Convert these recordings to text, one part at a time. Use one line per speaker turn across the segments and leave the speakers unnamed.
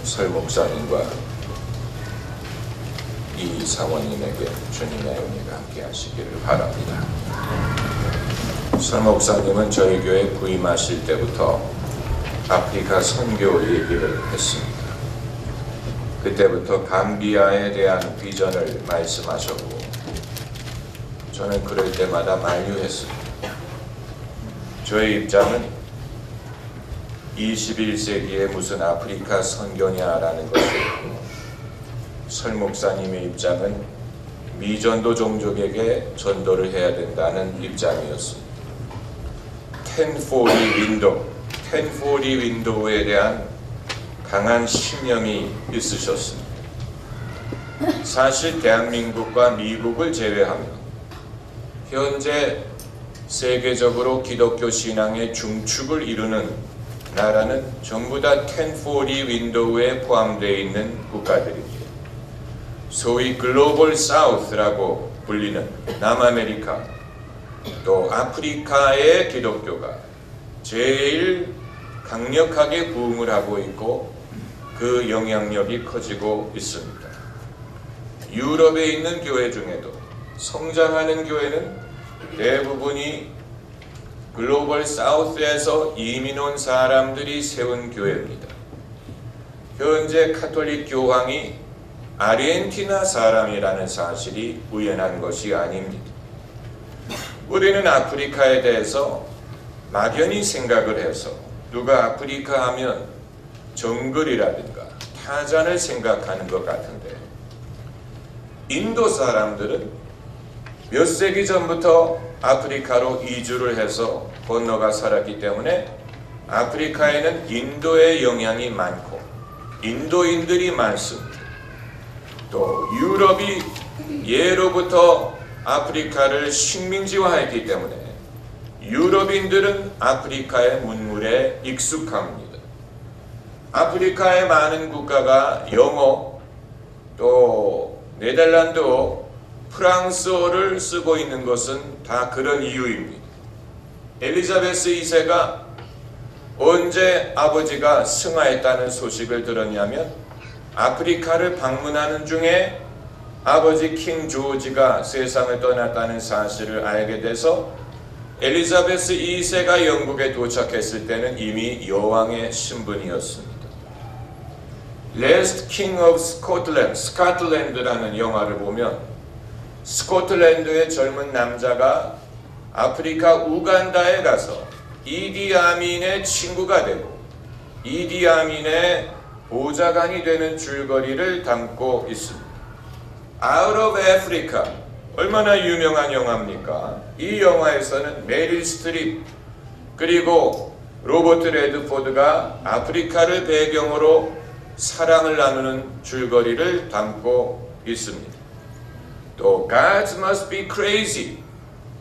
설 목사님과 이 사모님에게 주님의 은혜가 함께 하시기를 바랍니다. 설 목사님은 저희 교회 부임하실 때부터 아프리카 선교 얘기를 했습니다. 그때부터 감비아에 대한 비전을 말씀하셨고 저는 그럴 때마다 만류했습니다. 저의 입장은 21세기에 무슨 아프리카 선교냐라는 것이었고 설 목사님의 입장은 미전도 종족에게 전도를 해야 된다는 입장이었습니다. 1040 윈도우에 대한 강한 신념이 있으셨습니다. 사실 대한민국과 미국을 제외하면 현재 세계적으로 기독교 신앙의 중축을 이루는 나라는 전부 다 1040 윈도우에 포함되어 있는 국가들입니다. 소위 글로벌 사우스라고 불리는 남아메리카 또 아프리카의 기독교가 제일 강력하게 부흥을 하고 있고 그 영향력이 커지고 있습니다. 유럽에 있는 교회 중에도 성장하는 교회는 대부분이 글로벌 사우스에서 이민 온 사람들이 세운 교회입니다. 현재 카톨릭 교황이 아르헨티나 사람이라는 사실이 우연한 것이 아닙니다. 우리는 아프리카에 대해서 막연히 생각을 해서 누가 아프리카 하면 정글이라든가 타잔을 생각하는 것 같은데 인도 사람들은 몇 세기 전부터 아프리카로 이주를 해서 건너가 살았기 때문에 아프리카에는 인도의 영향이 많고 인도인들이 많습니다. 또 유럽이 예로부터 아프리카를 식민지화했기 때문에 유럽인들은 아프리카의 문물에 익숙합니다. 아프리카의 많은 국가가 영어 또 네덜란드어 프랑스어를 쓰고 있는 것은 다 그런 이유입니다. 엘리자베스 2세가 언제 아버지가 승하했다는 소식을 들었냐면 아프리카를 방문하는 중에 아버지 킹 조지가 세상을 떠났다는 사실을 알게 돼서 엘리자베스 2세가 영국에 도착했을 때는 이미 여왕의 신분이었습니다. Last King of Scotland, 스코틀랜드라는 영화를 보면 스코틀랜드의 젊은 남자가 아프리카 우간다에 가서 이디 아민의 친구가 되고 이디 아민의 보좌관이 되는 줄거리를 담고 있습니다. Out of Africa, 얼마나 유명한 영화입니까? 이 영화에서는 메릴 스트립 그리고 로버트 레드포드가 아프리카를 배경으로 사랑을 나누는 줄거리를 담고 있습니다. 또 Gods Must Be Crazy,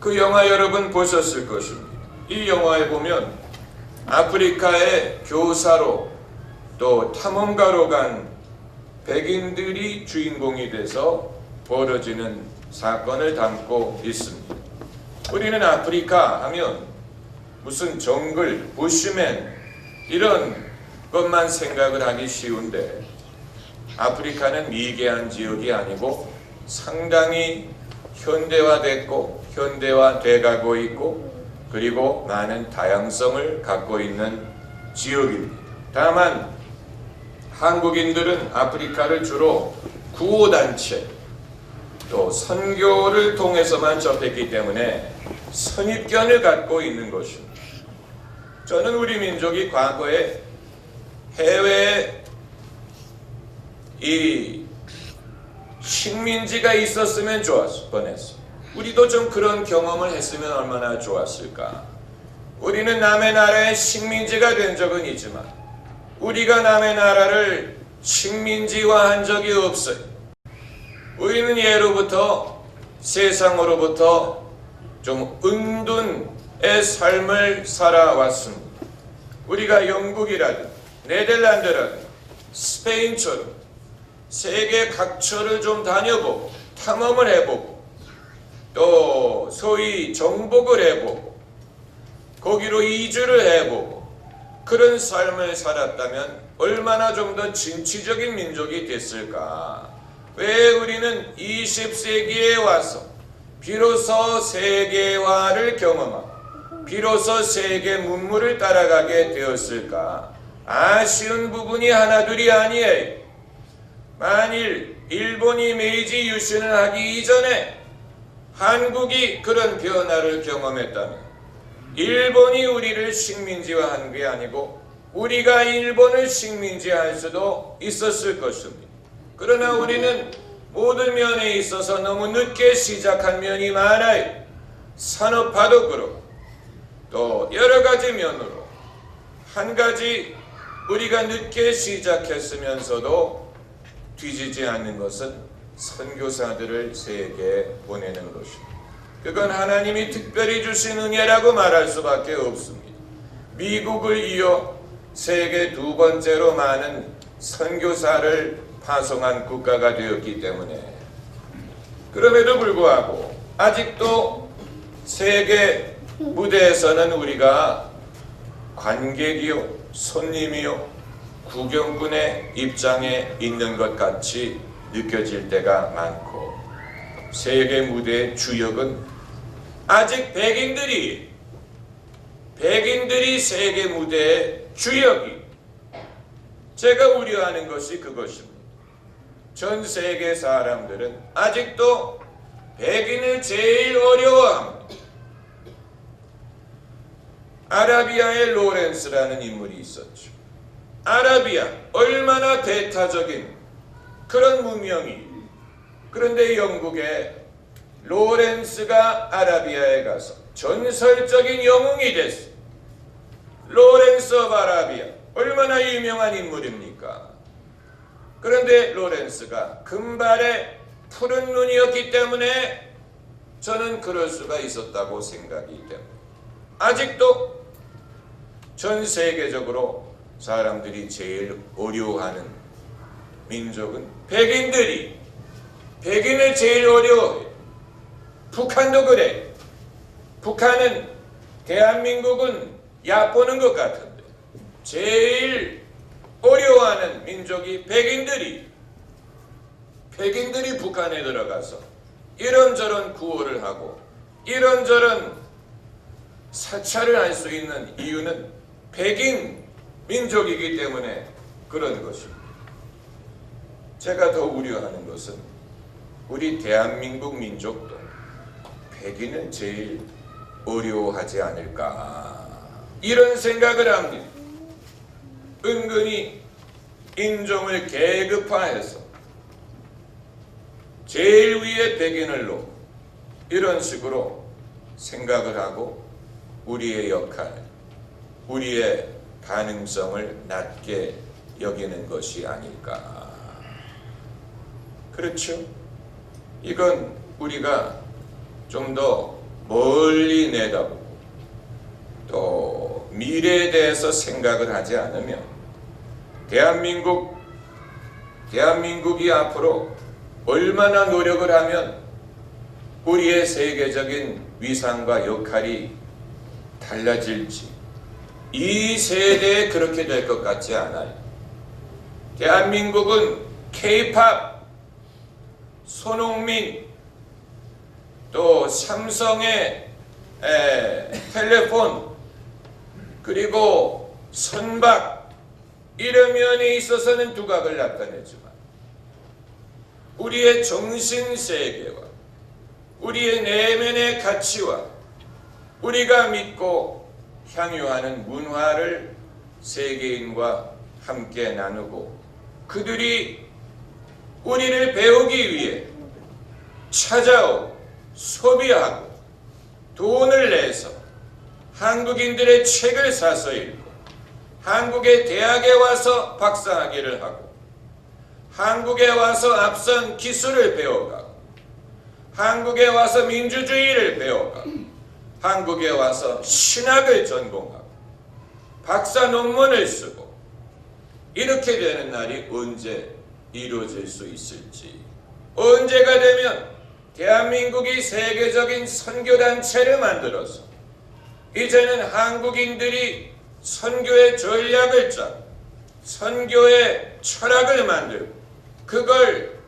그 영화 여러분 보셨을 것입니다. 이 영화에 보면 아프리카의 교사로 또 탐험가로 간 백인들이 주인공이 돼서 벌어지는 사건을 담고 있습니다. 우리는 아프리카 하면 무슨 정글, 부시맨 이런 것만 생각을 하기 쉬운데 아프리카는 미개한 지역이 아니고 상당히 현대화됐고 현대화돼가고 있고 그리고 많은 다양성을 갖고 있는 지역입니다. 다만 한국인들은 아프리카를 주로 구호단체 또 선교를 통해서만 접했기 때문에 선입견을 갖고 있는 것입니다. 저는 우리 민족이 과거에 해외에 이 식민지가 있었으면 좋았을 뻔했어. 우리도 좀 그런 경험을 했으면 얼마나 좋았을까. 우리는 남의 나라의 식민지가 된 적은 있지만 우리가 남의 나라를 식민지화한 적이 없어요. 우리는 예로부터 세상으로부터 좀 은둔의 삶을 살아왔습니다. 우리가 영국이라든 네덜란드라든 스페인처럼 세계 각처를 좀 다녀보고 탐험을 해보고 또 소위 정복을 해보고 거기로 이주를 해보고 그런 삶을 살았다면 얼마나 좀 더 진취적인 민족이 됐을까? 왜 우리는 20세기에 와서 비로소 세계화를 경험하고 비로소 세계 문물을 따라가게 되었을까? 아쉬운 부분이 하나둘이 아니에요. 만일 일본이 메이지 유신을 하기 이전에 한국이 그런 변화를 경험했다면 일본이 우리를 식민지화한 게 아니고 우리가 일본을 식민지할 수도 있었을 것입니다. 그러나 우리는 모든 면에 있어서 너무 늦게 시작한 면이 많아요. 산업화도 그렇고 또 여러 가지 면으로 한 가지 우리가 늦게 시작했으면서도 뒤지지 않는 것은 선교사들을 세계에 보내는 것입니다. 그건 하나님이 특별히 주신 은혜라고 말할 수밖에 없습니다. 미국을 이어 세계 두 번째로 많은 선교사를 파송한 국가가 되었기 때문에 그럼에도 불구하고 아직도 세계 무대에서는 우리가 관객이요 손님이요 구경꾼의 입장에 있는 것 같이 느껴질 때가 많고 세계 무대의 주역은 아직 백인들이 세계 무대의 주역이 제가 우려하는 것이 그것입니다. 전 세계 사람들은 아직도 백인을 제일 어려워합니다. 아라비아의 로렌스라는 인물이 있었죠. 아라비아 얼마나 대타적인 그런 문명이 그런데 영국의 로렌스가 아라비아에 가서 전설적인 영웅이 됐어. 로렌스 오브 아라비아 얼마나 유명한 인물입니까? 그런데 로렌스가 금발의 푸른 눈이었기 때문에 저는 그럴 수가 있었다고 생각이 됩니다. 아직도 전 세계적으로 사람들이 제일 어려워하는 민족은 백인을 제일 어려워해요. 북한도 그래. 북한은 대한민국은 얕보는 것 같은데 제일 어려워하는 민족이 백인들이 북한에 들어가서 이런저런 구호를 하고 이런저런 사찰을 할 수 있는 이유는 백인 민족이기 때문에 그런 것입니다. 제가 더 우려하는 것은 우리 대한민국 민족도 백인을 제일 어려워하지 않을까 이런 생각을 합니다. 은근히 인종을 계급화해서 제일 위에 백인을 놓고 이런 식으로 생각을 하고 우리의 역할, 우리의 가능성을 낮게 여기는 것이 아닐까. 그렇죠? 이건 우리가 좀 더 멀리 내다보고 또 미래에 대해서 생각을 하지 않으면 대한민국이 앞으로 얼마나 노력을 하면 우리의 세계적인 위상과 역할이 달라질지 이 세대에 그렇게 될 것 같지 않아요. 대한민국은 K-팝, 손흥민, 또 삼성의 텔레폰, 그리고 선박 이런 면에 있어서는 두각을 나타내지만 우리의 정신세계와 우리의 내면의 가치와 우리가 믿고 향유하는 문화를 세계인과 함께 나누고 그들이 우리를 배우기 위해 찾아오고 소비하고 돈을 내서 한국인들의 책을 사서 읽고 한국의 대학에 와서 박사학위를 하고 한국에 와서 앞선 기술을 배워가고 한국에 와서 민주주의를 배워가고 한국에 와서 신학을 전공하고 박사 논문을 쓰고 이렇게 되는 날이 언제 이루어질 수 있을지, 언제가 되면 대한민국이 세계적인 선교단체를 만들어서 이제는 한국인들이 선교의 전략을 짜고 선교의 철학을 만들고 그걸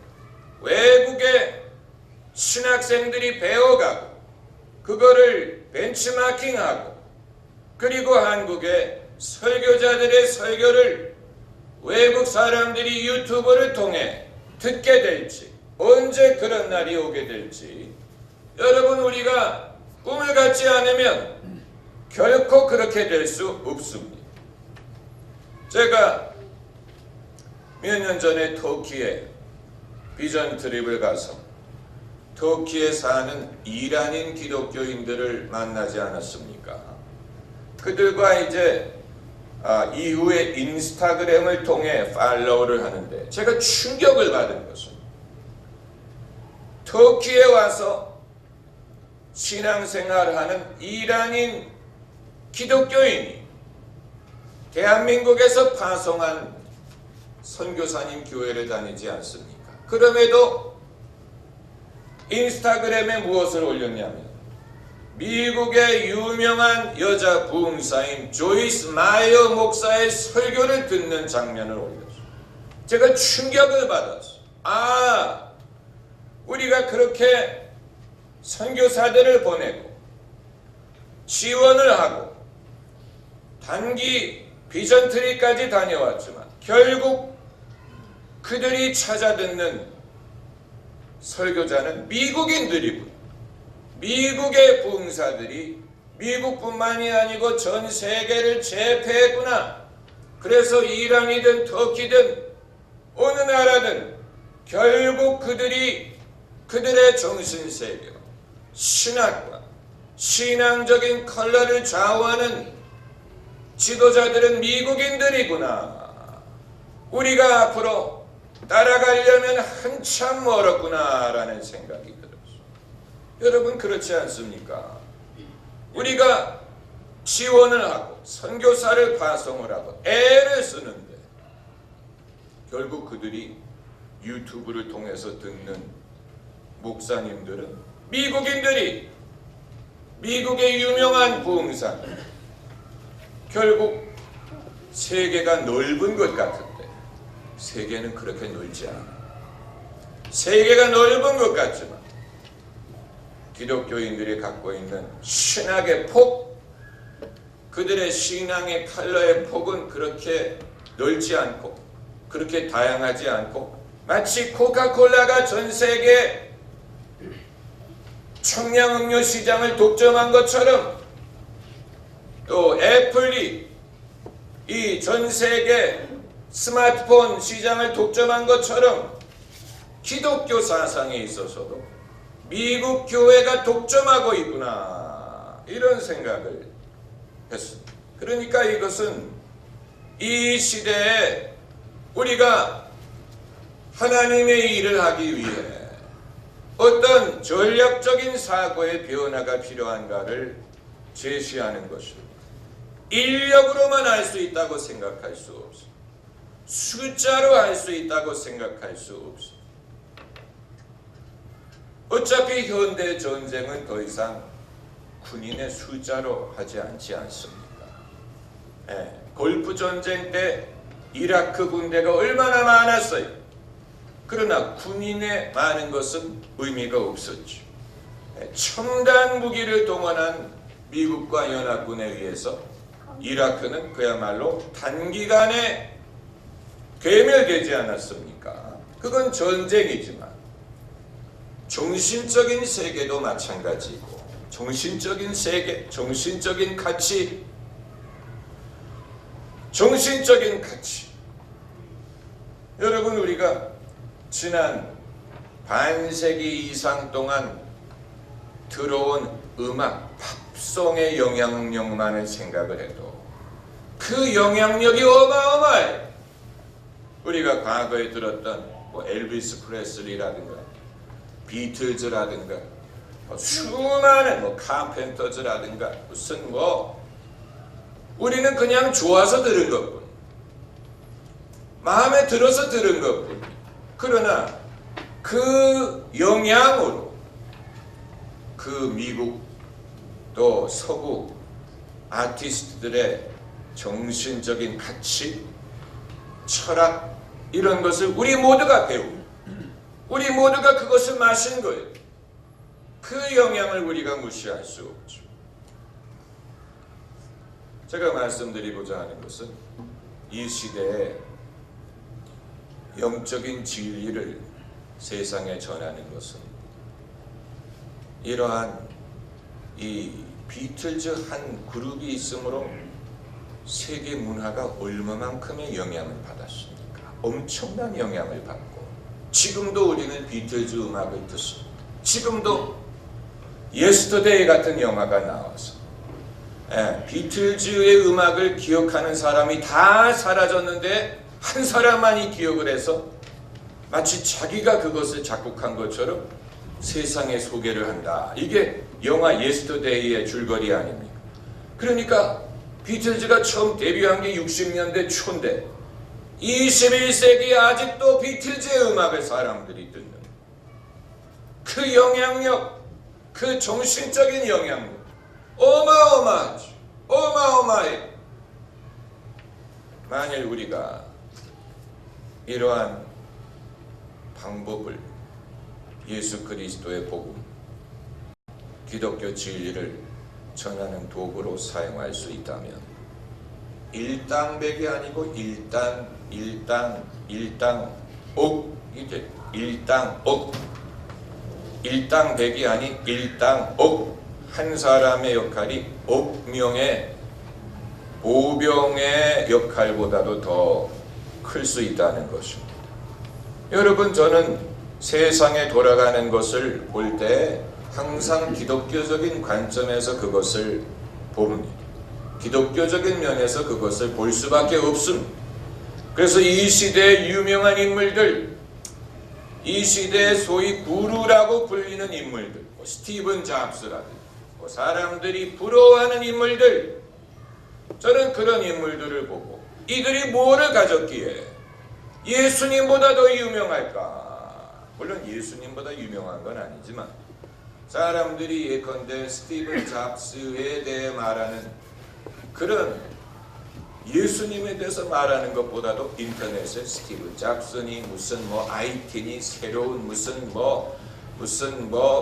외국의 신학생들이 배워가고 그거를 벤치마킹하고 그리고 한국의 설교자들의 설교를 외국 사람들이 유튜브를 통해 듣게 될지 언제 그런 날이 오게 될지 여러분 우리가 꿈을 갖지 않으면 결코 그렇게 될 수 없습니다. 제가 몇 년 전에 터키에 비전 트립을 가서 터키에 사는 이란인 기독교인들을 만나지 않았습니까? 그들과 이제 이후에 인스타그램을 통해 팔로우를 하는데 제가 충격을 받은 것은 터키에 와서 신앙생활하는 이란인 기독교인이 대한민국에서 파송한 선교사님 교회를 다니지 않습니까? 그럼에도 인스타그램에 무엇을 올렸냐면 미국의 유명한 여자 부흥사인 조이스 마이어 목사의 설교를 듣는 장면을 올렸어요. 제가 충격을 받았어요. 우리가 그렇게 선교사들을 보내고 지원을 하고 단기 비전 트리까지 다녀왔지만 결국 그들이 찾아 듣는 설교자는 미국인들이고 미국의 부흥사들이 미국뿐만이 아니고 전 세계를 제패했구나. 그래서 이란이든 터키든 어느 나라든 결국 그들의 정신세계 신학과 신앙적인 컬러를 좌우하는 지도자들은 미국인들이구나. 우리가 앞으로 따라가려면 한참 멀었구나라는 생각이 들었어요. 여러분 그렇지 않습니까? 우리가 지원을 하고 선교사를 파송을 하고 애를 쓰는데 결국 그들이 유튜브를 통해서 듣는 목사님들은 미국인들이 미국의 유명한 부흥사 결국 세계가 넓은 것 같은데 세계는 그렇게 넓지 않아. 세계가 넓은 것 같지만 기독교인들이 갖고 있는 신학의 폭, 그들의 신앙의 컬러의 폭은 그렇게 넓지 않고 그렇게 다양하지 않고 마치 코카콜라가 전 세계 청량음료 시장을 독점한 것처럼 또 애플이 이 전 세계 스마트폰 시장을 독점한 것처럼 기독교 사상에 있어서도 미국 교회가 독점하고 있구나 이런 생각을 했습니다. 그러니까 이것은 이 시대에 우리가 하나님의 일을 하기 위해 어떤 전략적인 사고의 변화가 필요한가를 제시하는 것입니다. 인력으로만 할 수 있다고 생각할 수 없습니다. 숫자로 할 수 있다고 생각할 수 없습니다. 어차피 현대 전쟁은 더 이상 군인의 숫자로 하지 않지 않습니까? 골프 전쟁 때 이라크 군대가 얼마나 많았어요. 그러나 군인의 많은 것은 의미가 없었죠. 첨단 무기를 동원한 미국과 연합군에 의해서 이라크는 그야말로 단기간에 괴멸되지 않았습니까? 그건 전쟁이지만 정신적인 세계도 마찬가지고 정신적인 세계, 정신적인 가치 여러분 우리가 지난 반세기 이상 동안 들어온 음악, 팝송의 영향력만을 생각을 해도 그 영향력이 어마어마해. 우리가 과거에 들었던 엘비스 프레슬리라든가 비틀즈라든가 수많은 카펜터즈라든가 무슨 우리는 그냥 좋아서 들은 것뿐, 마음에 들어서 들은 것뿐. 그러나 그 영향으로 그 미국 또 서구 아티스트들의 정신적인 가치, 철학 이런 것을 우리 모두가 배우고 우리 모두가 그것을 마신 거예요. 그 영향을 우리가 무시할 수 없죠. 제가 말씀드리고자 하는 것은 이 시대에 영적인 진리를 세상에 전하는 것은 이러한 이 비틀즈 한 그룹이 있으므로 세계 문화가 얼마만큼의 영향을 받았습니까? 엄청난 영향을 받고 지금도 우리는 비틀즈 음악을 듣습니다. 지금도 예스터데이 같은 영화가 나와서 비틀즈의 음악을 기억하는 사람이 다 사라졌는데 한 사람만이 기억을 해서 마치 자기가 그것을 작곡한 것처럼 세상에 소개를 한다. 이게 영화 예스터데이의 줄거리 아닙니까? 그러니까 비틀즈가 처음 데뷔한 게 60년대 초인데 21세기에 아직도 비틀즈의 음악을 사람들이 듣는 그 영향력, 그 정신적인 영향력 어마어마하죠. 어마어마해. 만일 우리가 이러한 방법을 예수 그리스도의 복음, 기독교 진리를 전하는 도구로 사용할 수 있다면 일당백이 아니고 일당옥이 돼. 일당백이 아닌 일당옥. 한 사람의 역할이 옥명의 보병의 역할보다도 더 클 수 있다는 것입니다. 여러분, 저는 세상에 돌아가는 것을 볼 때 항상 기독교적인 관점에서 그것을 봅니다. 기독교적인 면에서 그것을 볼 수밖에 없습니다. 그래서 이 시대의 유명한 인물들, 이 시대의 소위 구루라고 불리는 인물들, 스티븐 잡스라든지 사람들이 부러워하는 인물들, 저는 그런 인물들을 보고 이들이 뭐를 가졌기에 예수님보다 더 유명할까? 물론 예수님보다 유명한 건 아니지만 사람들이 예컨대 스티븐 잡스에 대해 말하는 그런 예수님에 대해서 말하는 것보다도 인터넷에 스티븐 잡스니 무슨 IT니 새로운 무슨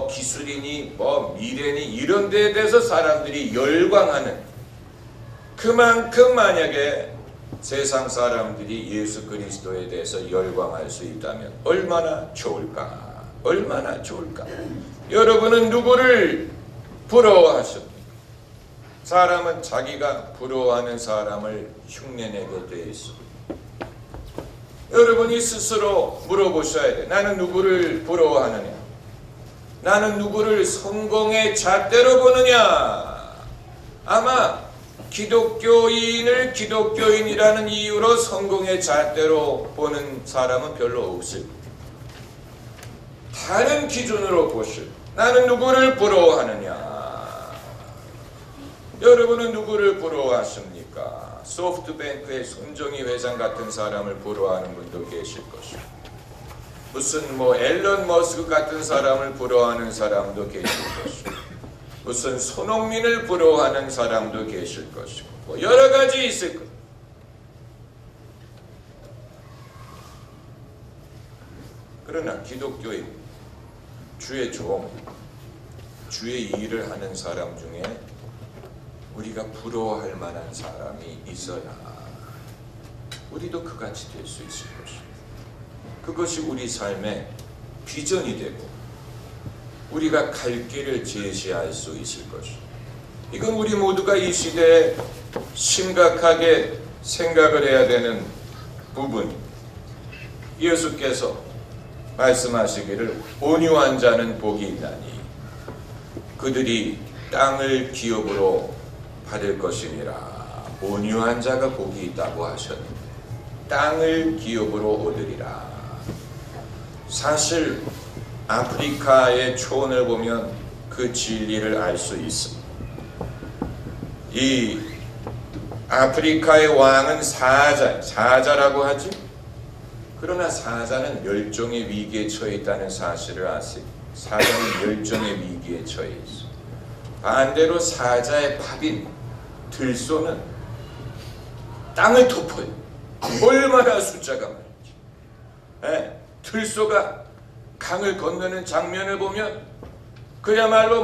기술이니 미래니 이런 데에 대해서 사람들이 열광하는, 그만큼 만약에 세상 사람들이 예수 그리스도에 대해서 열광할 수 있다면 얼마나 좋을까? 얼마나 좋을까? 여러분은 누구를 부러워하십니까? 사람은 자기가 부러워하는 사람을 흉내내게 되어 있습니다. 여러분이 스스로 물어보셔야 돼. 나는 누구를 부러워하느냐? 나는 누구를 성공의 잣대로 보느냐? 아마 기독교인을 기독교인이라는 이유로 성공의 잣대로 보는 사람은 별로 없을 거예요. 다른 기준으로 보실, 나는 누구를 부러워하느냐? 여러분은 누구를 부러워하십니까? 소프트뱅크의 손정희 회장 같은 사람을 부러워하는 분도 계실 것이고, 무슨 앨런 머스크 같은 사람을 부러워하는 사람도 계실 것이고, 무슨 손흥민을 부러워하는 사람도 계실 것이고, 여러 가지 있을 거예요. 그러나 기독교인, 주의 종, 주의 일을 하는 사람 중에 우리가 부러워할 만한 사람이 있어야 우리도 그같이 될 수 있을 것입니다. 그것이 우리 삶의 비전이 되고 우리가 갈 길을 제시할 수 있을 것입니다. 이건 우리 모두가 이 시대에 심각하게 생각을 해야 되는 부분. 예수께서 말씀하시기를 온유한 자는 복이 있나니 그들이 땅을 기업으로 받을 것이니라. 온유한 자가 복이 있다고 하셨는데 땅을 기업으로 얻으리라. 사실 아프리카의 초원을 보면 그 진리를 알 수 있습니다. 이 아프리카의 왕은 사자라고 하지? 그러나 사자는 멸종의 위기에 처해 있다는 사실을 아세요? 사자는 멸종의 위기에 처해 있어. 반대로 사자의 밥인 들소는 땅을 덮어요. 얼마나 숫자가 많은지. 들소가 강을 건너는 장면을 보면 그야말로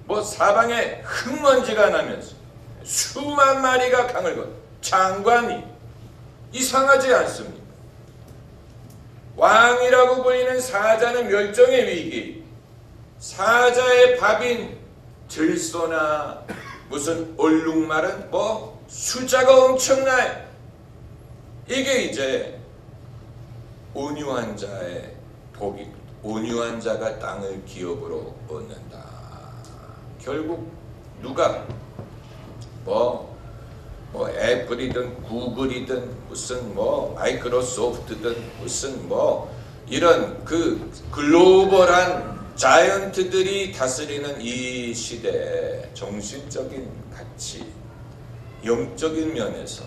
뭐 사방에 흙먼지가 나면서 수만 마리가 강을 건너. 장관이 이상하지 않습니까? 왕이라고 불리는 사자는 멸종의 위기, 사자의 밥인 들소나 무슨 얼룩말은 숫자가 엄청나요. 이게 이제 온유한 자의 복이, 온유한 자가 땅을 기업으로 얻는다. 결국 누가 애플이든 구글이든 무슨 마이크로소프트든 무슨 이런 그 글로벌한 자이언트들이 다스리는 이 시대에 정신적인 가치, 영적인 면에서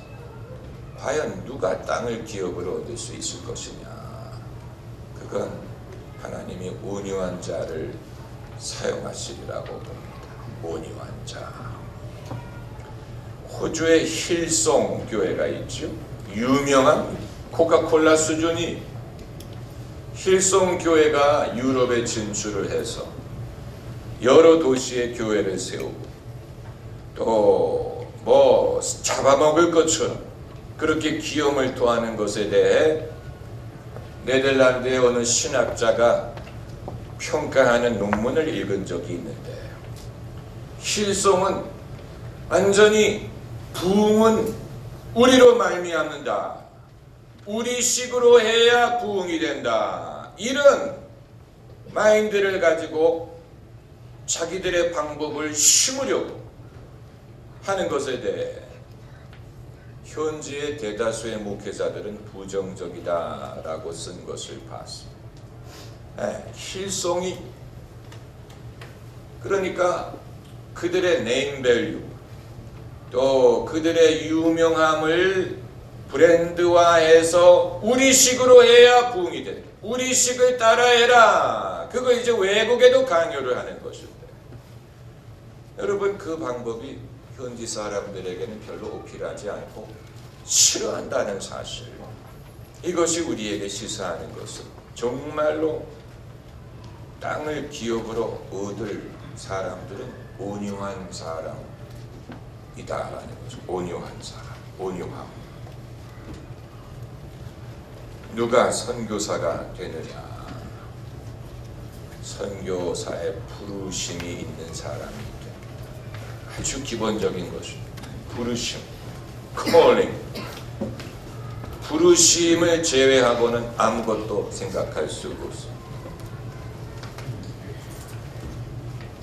과연 누가 땅을 기업으로 얻을 수 있을 것이냐. 그건 하나님이 온유한 자를 사용하시리라고 봅니다. 온유한 자. 호주의 힐송 교회가 있죠. 유명한 코카콜라 수준이 힐송 교회가 유럽에 진출을 해서 여러 도시에 교회를 세우고 또 잡아먹을 것처럼 그렇게 기염을 토하는 것에 대해 네덜란드의 어느 신학자가 평가하는 논문을 읽은 적이 있는데, 힐송은 완전히 부흥은 우리로 말미암는다. 우리식으로 해야 부흥이 된다. 이런 마인드를 가지고 자기들의 방법을 심으려고 하는 것에 대해 현지의 대다수의 목회자들은 부정적이다라고 쓴 것을 봤습니다. 힐송이 그러니까 그들의 네임밸류 또 그들의 유명함을 브랜드화해서 우리식으로 해야 부흥이 된다. 우리식을 따라해라. 그거 이제 외국에도 강요를 하는 것인데, 여러분 그 방법이 현지 사람들에게는 별로 어필하지 않고 싫어한다는 사실, 이것이 우리에게 시사하는 것은 정말로 땅을 기업으로 얻을 사람들은 온유한 사람이다라는 거죠. 온유한 사람, 온유함. 누가 선교사가 되느냐? 선교사의 부르심이 있는 사람이 돼. 아주 기본적인 것입니다. 부르심, calling. 부르심을 제외하고는 아무것도 생각할 수가 없습니다.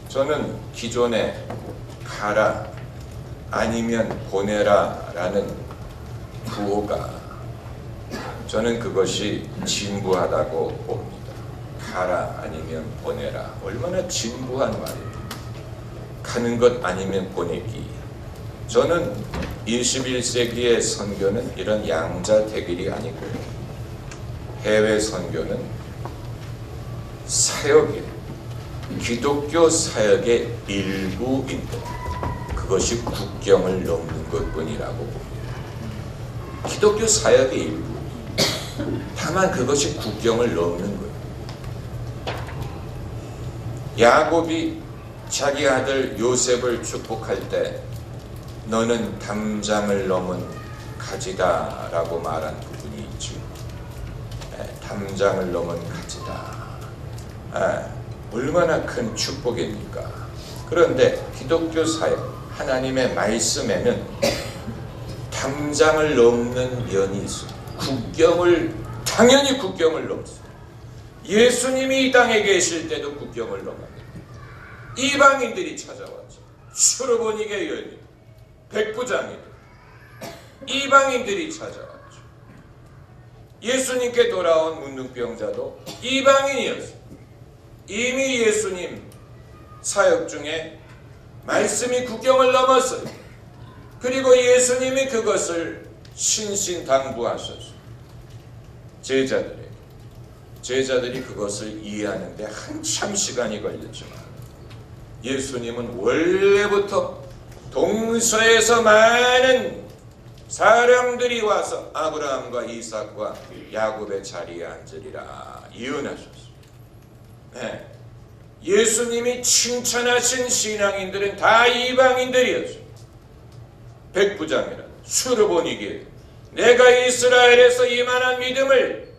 저는 기존에 가라 아니면 보내라 라는 구호가 저는 그것이 진부하다고 봅니다. 가라 아니면 보내라. 얼마나 진부한 말입니다. 가는 것 아니면 보내기. 저는 21세기의 선교는 이런 양자 대결이 아니고 해외 선교는 사역이에요. 기독교 사역의 일부인데 그것이 국경을 넘는 것뿐이라고 봅니다. 기독교 사역의 일부. 다만 그것이 국경을 넘는 거예요. 야곱이 자기 아들 요셉을 축복할 때 너는 담장을 넘은 가지다 라고 말한 부분이 있죠. 담장을 넘은 가지다. 얼마나 큰 축복입니까? 그런데 기독교 사역, 하나님의 말씀에는 담장을 넘는 면이 있습니다. 당연히 국경을 넘습니다. 예수님이 이 땅에 계실 때도 국경을 넘었습니다. 이방인들이 찾아왔죠. 수르보니게 여인, 백부장이들, 이방인들이 찾아왔죠. 예수님께 돌아온 문둥병자도 이방인이었어요. 이미 예수님 사역 중에 말씀이 국경을 넘었어요. 그리고 예수님이 그것을 신신당부하셨어요. 제자들이 그것을 이해하는데 한참 시간이 걸렸지만 예수님은 원래부터 동서에서 많은 사람들이 와서 아브라함과 이삭과 야곱의 자리에 앉으리라 예언하셨어요. 네. 예수님이 칭찬하신 신앙인들은 다 이방인들이었어요. 백부장이라 수르보니게 내가 이스라엘에서 이만한 믿음을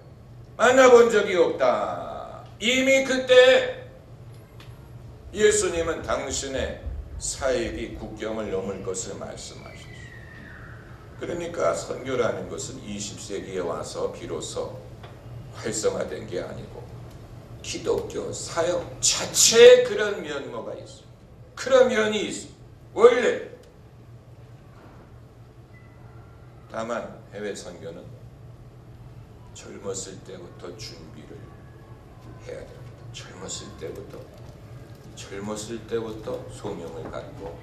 만나본 적이 없다. 이미 그때 예수님은 당신의 사역이 국경을 넘을 것을 말씀하셨어요. 그러니까 선교라는 것은 20세기에 와서 비로소 활성화된 게 아니고 기독교 사역 자체에 그런 면모가 있어요. 그런 면이 있어요. 원래. 다만 해외 선교는 젊었을 때부터 준비를 해야 됩니다. 젊었을 때부터 소명을 갖고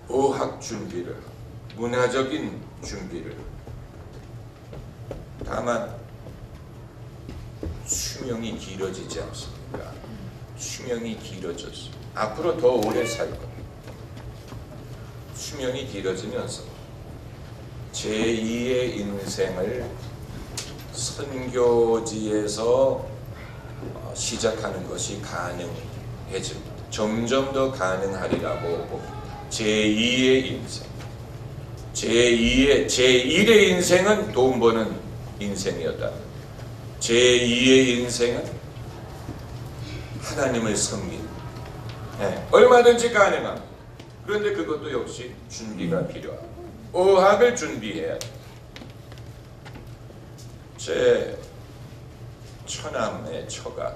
어학 준비를 하고 문화적인 준비를 하고 다만 수명이 길어지지 않습니까? 수명이 길어졌어요. 앞으로 더 오래 살 겁니다. 수명이 길어지면서 제2의 인생을 선교지에서 시작하는 것이 가능해집니다. 점점 더 가능하리라고 봅니다. 제2의 인생. 제1의 인생은 돈 버는 인생이었다. 제2의 인생은 하나님을 섬기는. 네, 얼마든지 가능합니다. 그런데 그것도 역시 준비가 필요합니다. 어학을 준비해야 돼요. 제 처남의 처가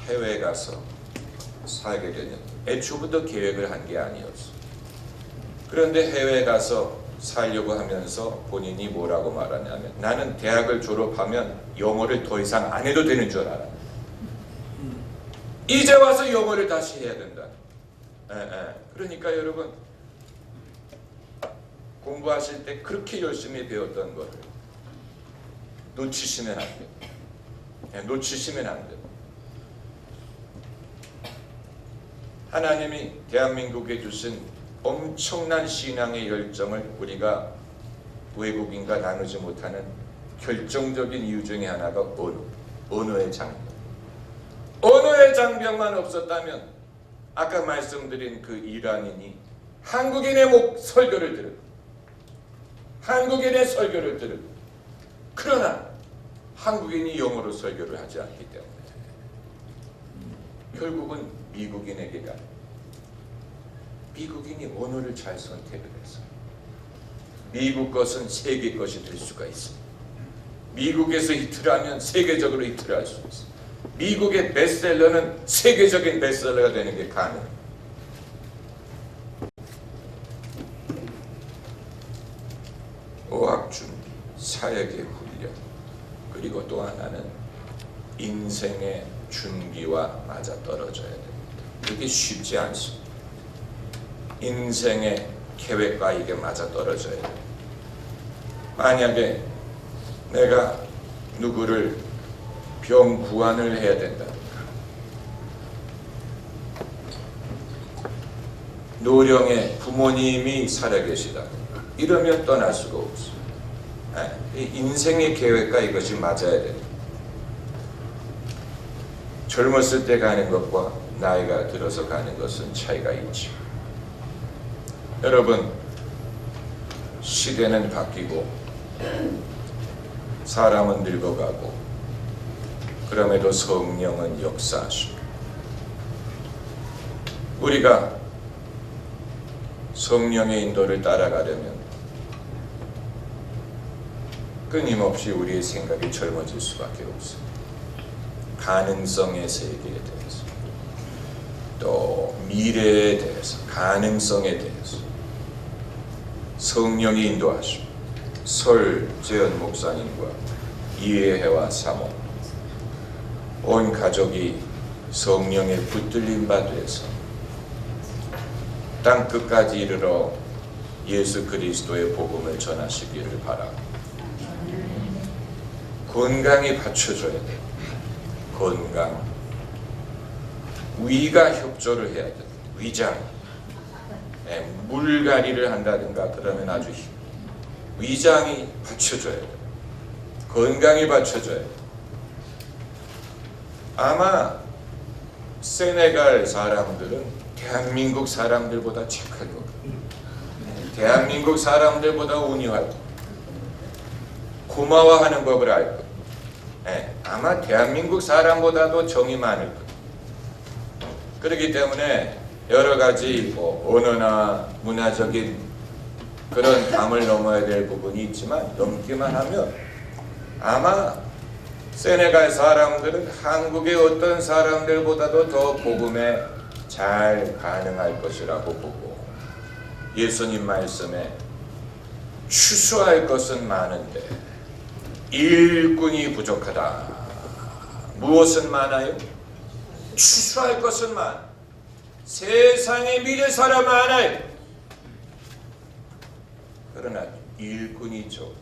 해외에 가서 살게 되는 애초부터 계획을 한 게 아니었어. 그런데 해외에 가서 살려고 하면서 본인이 뭐라고 말하냐면 나는 대학을 졸업하면 영어를 더 이상 안 해도 되는 줄 알아. 이제 와서 영어를 다시 해야 된다. 그러니까 여러분 공부하실 때 그렇게 열심히 배웠던 거를 놓치시면 안 돼요. 놓치시면 안 돼요. 하나님이 대한민국에 주신 엄청난 신앙의 열정을 우리가 외국인과 나누지 못하는 결정적인 이유 중에 하나가 언어의 장벽. 언어의 장벽만 없었다면 아까 말씀드린 그 이란인이 한국인의 설교를 들은 한국인의 설교를 들은 그러나 한국인이 영어로 설교를 하지 않기 때문에 결국은 미국인에게 가 미국인이 언어를 잘 선택을 해서 미국 것은 세계 것이 될 수가 있습니다. 미국에서 히트하면 세계적으로 히트할 수 있습니다. 미국의 베스트셀러는 세계적인 베스트셀러가 되는 게 가능합니다. 어학 준비, 사역의 훈련, 그리고 또 하나는 인생의 준비와 맞아떨어져야 됩니다. 그게 쉽지 않습니다. 인생의 계획과 이게 맞아떨어져야 됩니다. 만약에 내가 누구를 병 구안을 해야 된다. 노령의 부모님이 살아계시다. 이러면 떠날 수가 없어요. 인생의 계획과 이것이 맞아야 됩니다. 젊었을 때 가는 것과 나이가 들어서 가는 것은 차이가 있죠. 여러분, 시대는 바뀌고 사람은 늙어가고 그럼에도 성령은 역사하십니다. 우리가 성령의 인도를 따라가려면 끊임없이 우리의 생각이 젊어질 수밖에 없습니다. 가능성의 세계에 대해서 또 미래에 대해서 가능성에 대해서 성령이 인도하십니다. 설재현 목사님과 이해혜와 사모 온 가족이 성령에 붙들린 바 돼서 땅 끝까지 이르러 예수 그리스도의 복음을 전하시기를 바라고 건강이 받쳐줘야 돼요. 건강 위가 협조를 해야 돼요. 위장 물갈이를 한다든가 그러면 아주 위장이 받쳐줘야 돼요. 건강이 받쳐줘야 돼요. 아마 세네갈 사람들은 대한민국 사람들보다 착할 거고 대한민국 사람들보다 온유하고 고마워하는 법을 알고 아마 대한민국 사람보다도 정이 많을 거예요. 그렇기 때문에 여러 가지 언어나 문화적인 그런 담을 넘어야 될 부분이 있지만 넘기만 하면 아마 세네갈 사람들은 한국의 어떤 사람들보다도 더 복음에 잘 반응할 것이라고 보고 예수님 말씀에 추수할 것은 많은데 일꾼이 부족하다. 무엇은 많아요? 추수할 것은 많아. 세상에 믿을 사람 많아요. 그러나 일꾼이 적.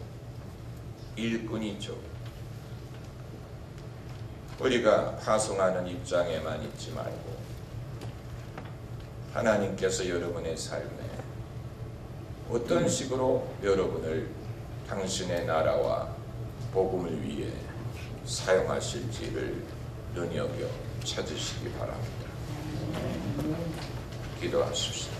우리가 파송하는 입장에만 있지 말고 하나님께서 여러분의 삶에 어떤 식으로 여러분을 당신의 나라와 복음을 위해 사용하실지를 눈여겨 찾으시기 바랍니다. 기도하십시오.